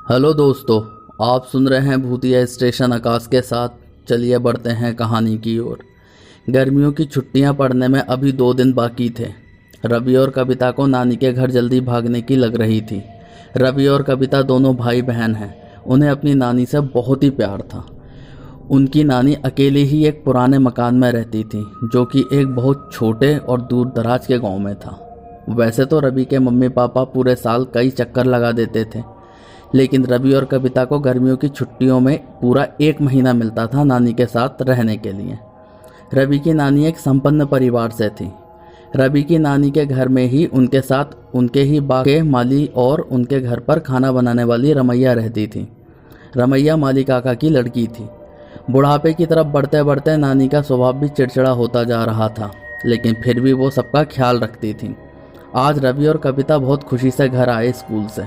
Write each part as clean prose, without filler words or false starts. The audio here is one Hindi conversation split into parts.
हेलो दोस्तों, आप सुन रहे हैं भूतिया स्टेशन आकाश के साथ। चलिए बढ़ते हैं कहानी की ओर। गर्मियों की छुट्टियां पड़ने में अभी 2 दिन बाकी थे। रवि और कविता को नानी के घर जल्दी भागने की लग रही थी। रवि और कविता दोनों भाई बहन हैं। उन्हें अपनी नानी से बहुत ही प्यार था। उनकी नानी अकेली ही एक पुराने मकान में रहती थी, जो कि एक बहुत छोटे और दूर दराज के गांव में था। वैसे तो रवि के मम्मी पापा पूरे साल कई चक्कर लगा देते थे, लेकिन रवि और कविता को गर्मियों की छुट्टियों में पूरा 1 महीना मिलता था नानी के साथ रहने के लिए। रवि की नानी एक संपन्न परिवार से थी। रवि की नानी के घर में ही उनके साथ उनके ही बाग के माली और उनके घर पर खाना बनाने वाली रमैया रहती थी। रमैया माली काका की लड़की थी। बुढ़ापे की तरफ बढ़ते बढ़ते नानी का स्वभाव भी चिड़चिड़ा होता जा रहा था, लेकिन फिर भी वो सबका ख्याल रखती थी। आज रवि और कविता बहुत खुशी से घर आए स्कूल से,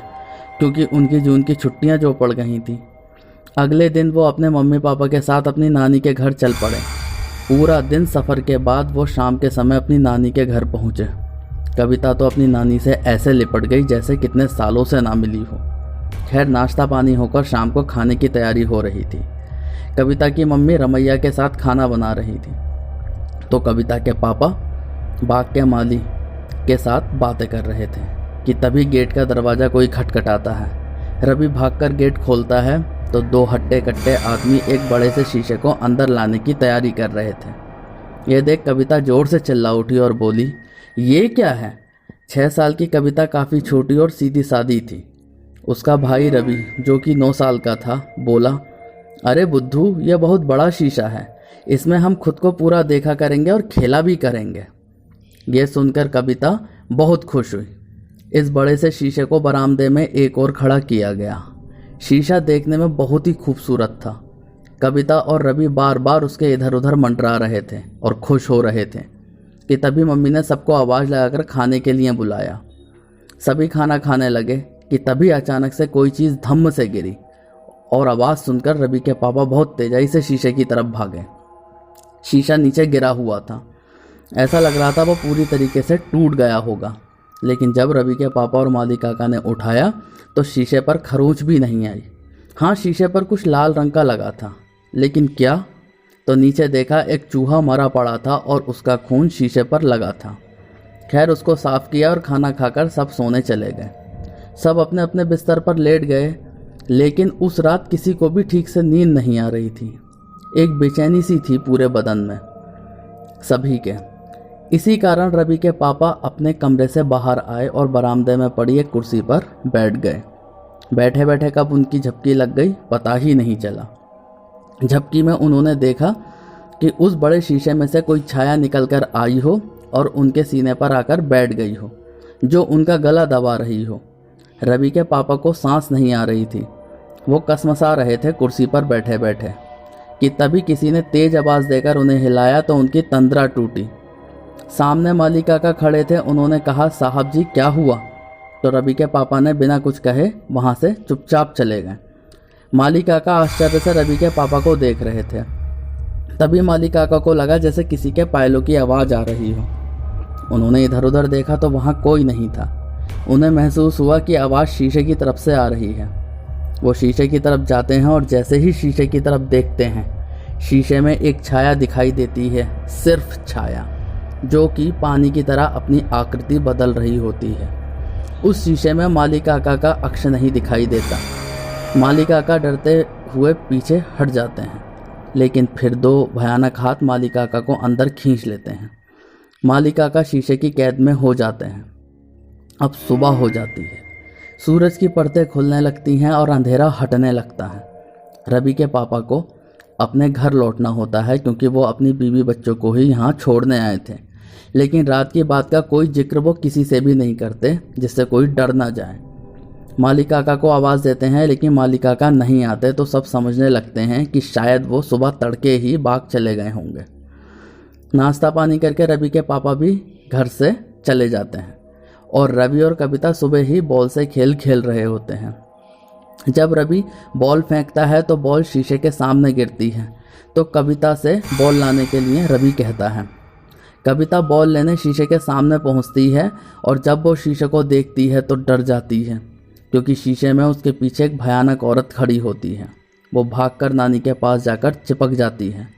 क्योंकि उनकी जून की छुट्टियां जो पड़ गई थीं। अगले दिन वो अपने मम्मी पापा के साथ अपनी नानी के घर चल पड़े। पूरा दिन सफ़र के बाद वो शाम के समय अपनी नानी के घर पहुँचे। कविता तो अपनी नानी से ऐसे लिपट गई जैसे कितने सालों से ना मिली हो। खैर, नाश्ता पानी होकर शाम को खाने की तैयारी हो रही थी। कविता की मम्मी रमैया के साथ खाना बना रही थी, तो कविता के पापा बाग के माली के साथ बातें कर रहे थे कि तभी गेट का दरवाज़ा कोई खटखटाता है। रवि भागकर गेट खोलता है तो 2 हट्टे कट्टे आदमी एक बड़े से शीशे को अंदर लाने की तैयारी कर रहे थे। यह देख कविता जोर से चिल्ला उठी और बोली, ये क्या है? 6 साल की कविता काफ़ी छोटी और सीधी सादी थी। उसका भाई रवि, जो कि 9 साल का था, बोला, अरे बुद्धू, यह बहुत बड़ा शीशा है। इसमें हम खुद को पूरा देखा करेंगे और खेला भी करेंगे। यह सुनकर कविता बहुत खुश हुई। इस बड़े से शीशे को बरामदे में एक और खड़ा किया गया। शीशा देखने में बहुत ही खूबसूरत था। कविता और रवि बार बार उसके इधर उधर मंडरा रहे थे और खुश हो रहे थे कि तभी मम्मी ने सबको आवाज़ लगाकर खाने के लिए बुलाया। सभी खाना खाने लगे कि तभी अचानक से कोई चीज़ धम्म से गिरी और आवाज़ सुनकर रवि के पापा बहुत तेज़ी से शीशे की तरफ भागे। शीशा नीचे गिरा हुआ था। ऐसा लग रहा था वो पूरी तरीके से टूट गया होगा, लेकिन जब रवि के पापा और माली काका ने उठाया तो शीशे पर खरोंच भी नहीं आई। हाँ, शीशे पर कुछ लाल रंग का लगा था, लेकिन क्या? तो नीचे देखा एक चूहा मरा पड़ा था और उसका खून शीशे पर लगा था। खैर, उसको साफ किया और खाना खाकर सब सोने चले गए। सब अपने अपने बिस्तर पर लेट गए, लेकिन उस रात किसी को भी ठीक से नींद नहीं आ रही थी। एक बेचैनी सी थी पूरे बदन में सभी के। इसी कारण रवि के पापा अपने कमरे से बाहर आए और बरामदे में पड़ी एक कुर्सी पर बैठ गए। बैठे बैठे कब उनकी झपकी लग गई पता ही नहीं चला। झपकी में उन्होंने देखा कि उस बड़े शीशे में से कोई छाया निकल कर आई हो और उनके सीने पर आकर बैठ गई हो, जो उनका गला दबा रही हो। रवि के पापा को सांस नहीं आ रही थी। वो कसमसा रहे थे कुर्सी पर बैठे बैठे कि तभी किसी ने तेज आवाज़ देकर उन्हें हिलाया तो उनकी तंद्रा टूटी। सामने माली काका खड़े थे। उन्होंने कहा, साहब जी, क्या हुआ? तो रवि के पापा ने बिना कुछ कहे वहाँ से चुपचाप चले गए। माली काका आश्चर्य से रवि के पापा को देख रहे थे। तभी माली काका को लगा जैसे किसी के पायलों की आवाज़ आ रही हो। उन्होंने इधर उधर देखा तो वहाँ कोई नहीं था। उन्हें महसूस हुआ कि आवाज़ शीशे की तरफ से आ रही है। वो शीशे की तरफ जाते हैं और जैसे ही शीशे की तरफ देखते हैं, शीशे में एक छाया दिखाई देती है, सिर्फ छाया, जो कि पानी की तरह अपनी आकृति बदल रही होती है। उस शीशे में माली काका का अक्ष नहीं दिखाई देता। माली काका डरते हुए पीछे हट जाते हैं, लेकिन फिर 2 भयानक हाथ माली काका को अंदर खींच लेते हैं। माली काका शीशे की कैद में हो जाते हैं। अब सुबह हो जाती है। सूरज की परतें खुलने लगती हैं और अंधेरा हटने लगता है। रवि के पापा को अपने घर लौटना होता है, क्योंकि वो अपनी बीवी बच्चों को ही यहाँ छोड़ने आए थे। लेकिन रात की बात का कोई जिक्र वो किसी से भी नहीं करते, जिससे कोई डर ना जाए। माली काका को आवाज़ देते हैं, लेकिन माली काका नहीं आते तो सब समझने लगते हैं कि शायद वो सुबह तड़के ही बाग चले गए होंगे। नाश्ता पानी करके रवि के पापा भी घर से चले जाते हैं और रवि और कविता सुबह ही बॉल से खेल रहे होते हैं। जब रवि बॉल फेंकता है तो बॉल शीशे के सामने गिरती है, तो कविता से बॉल लाने के लिए रवि कहता है। कविता बॉल लेने शीशे के सामने पहुंचती है और जब वो शीशे को देखती है तो डर जाती है, क्योंकि शीशे में उसके पीछे एक भयानक औरत खड़ी होती है। वो भागकर नानी के पास जाकर चिपक जाती है।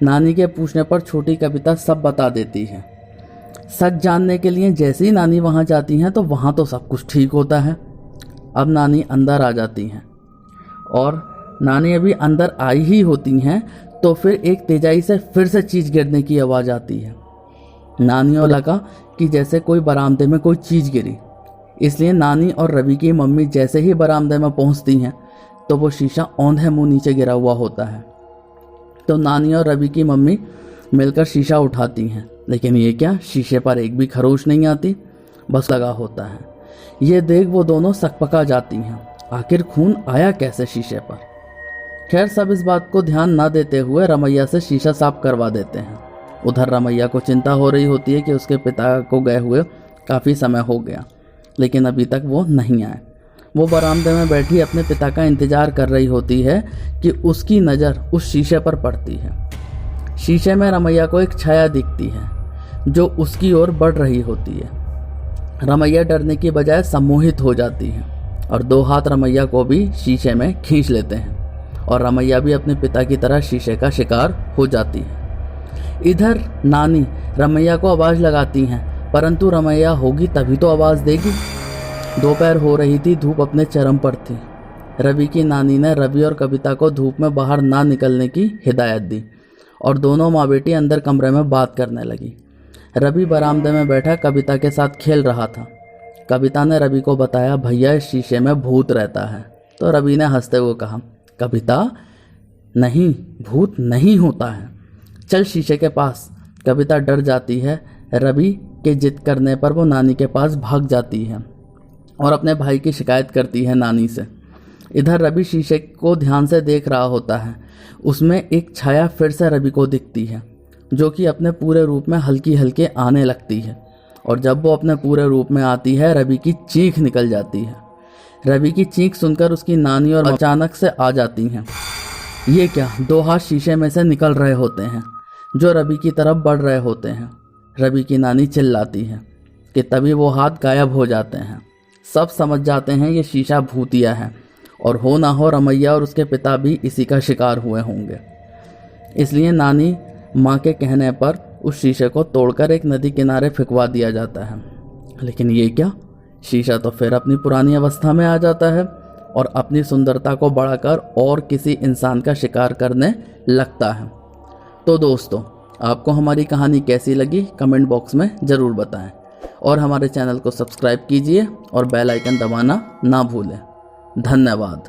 नानी के पूछने पर छोटी कविता सब बता देती है। सच जानने के लिए जैसे ही नानी वहाँ जाती हैं तो वहाँ तो सब कुछ ठीक होता है। अब नानी अंदर आ जाती हैं और नानी अभी अंदर आई ही होती हैं तो फिर एक तेजाई से फिर से चीज़ गिरने की आवाज़ आती है। नानी को लगा कि जैसे कोई बरामदे में कोई चीज़ गिरी, इसलिए नानी और रवि की मम्मी जैसे ही बरामदे में पहुंचती हैं तो वो शीशा औंधे मुंह नीचे गिरा हुआ होता है। तो नानी और रवि की मम्मी मिलकर शीशा उठाती हैं, लेकिन ये क्या, शीशे पर एक भी खरोच नहीं आती, बस लगा होता है। ये देख वो दोनों सकपका जाती हैं, आखिर खून आया कैसे शीशे पर। खैर सब इस बात को ध्यान ना देते हुए रमैया से शीशा साफ करवा देते हैं। उधर रमैया को चिंता हो रही होती है कि उसके पिता को गए हुए काफ़ी समय हो गया, लेकिन अभी तक वो नहीं आए। वो बरामदे में बैठी अपने पिता का इंतज़ार कर रही होती है कि उसकी नज़र उस शीशे पर पड़ती है। शीशे में रमैया को एक छाया दिखती है जो उसकी ओर बढ़ रही होती है। रमैया डरने की बजाय सम्मोहित हो जाती है और दो हाथ रमैया को भी शीशे में खींच लेते हैं और रमैया भी अपने पिता की तरह शीशे का शिकार हो जाती है। इधर नानी रमैया को आवाज़ लगाती हैं, परंतु रमैया होगी तभी तो आवाज़ देगी। दोपहर हो रही थी, धूप अपने चरम पर थी। रवि की नानी ने रवि और कविता को धूप में बाहर ना निकलने की हिदायत दी और दोनों माँ बेटी अंदर कमरे में बात करने लगी। रवि बरामदे में बैठा कविता के साथ खेल रहा था। कविता ने रवि को बताया, भैया इस शीशे में भूत रहता है। तो रवि ने हंसते हुए कहा, कविता नहीं, भूत नहीं होता है, चल शीशे के पास। कविता डर जाती है। रवि के जिद करने पर वो नानी के पास भाग जाती है और अपने भाई की शिकायत करती है नानी से। इधर रवि शीशे को ध्यान से देख रहा होता है। उसमें एक छाया फिर से रवि को दिखती है जो कि अपने पूरे रूप में हल्की हल्के आने लगती है और जब वो अपने पूरे रूप में आती है रवि की चीख निकल जाती है। रवि की चीख सुनकर उसकी नानी और अचानक से आ जाती हैं। ये क्या, दो हाथ शीशे में से निकल रहे होते हैं जो रवि की तरफ बढ़ रहे होते हैं। रवि की नानी चिल्लाती है कि तभी वो हाथ गायब हो जाते हैं। सब समझ जाते हैं ये शीशा भूतिया है और हो ना हो रमैया और उसके पिता भी इसी का शिकार हुए होंगे। इसलिए नानी माँ के कहने पर उस शीशे को तोड़कर एक नदी किनारे फेंकवा दिया जाता है। लेकिन ये क्या, शीशा तो फिर अपनी पुरानी अवस्था में आ जाता है और अपनी सुंदरता को बढ़ाकर और किसी इंसान का शिकार करने लगता है। तो दोस्तों, आपको हमारी कहानी कैसी लगी कमेंट बॉक्स में ज़रूर बताएं और हमारे चैनल को सब्सक्राइब कीजिए और बेल आइकन दबाना ना भूलें। धन्यवाद।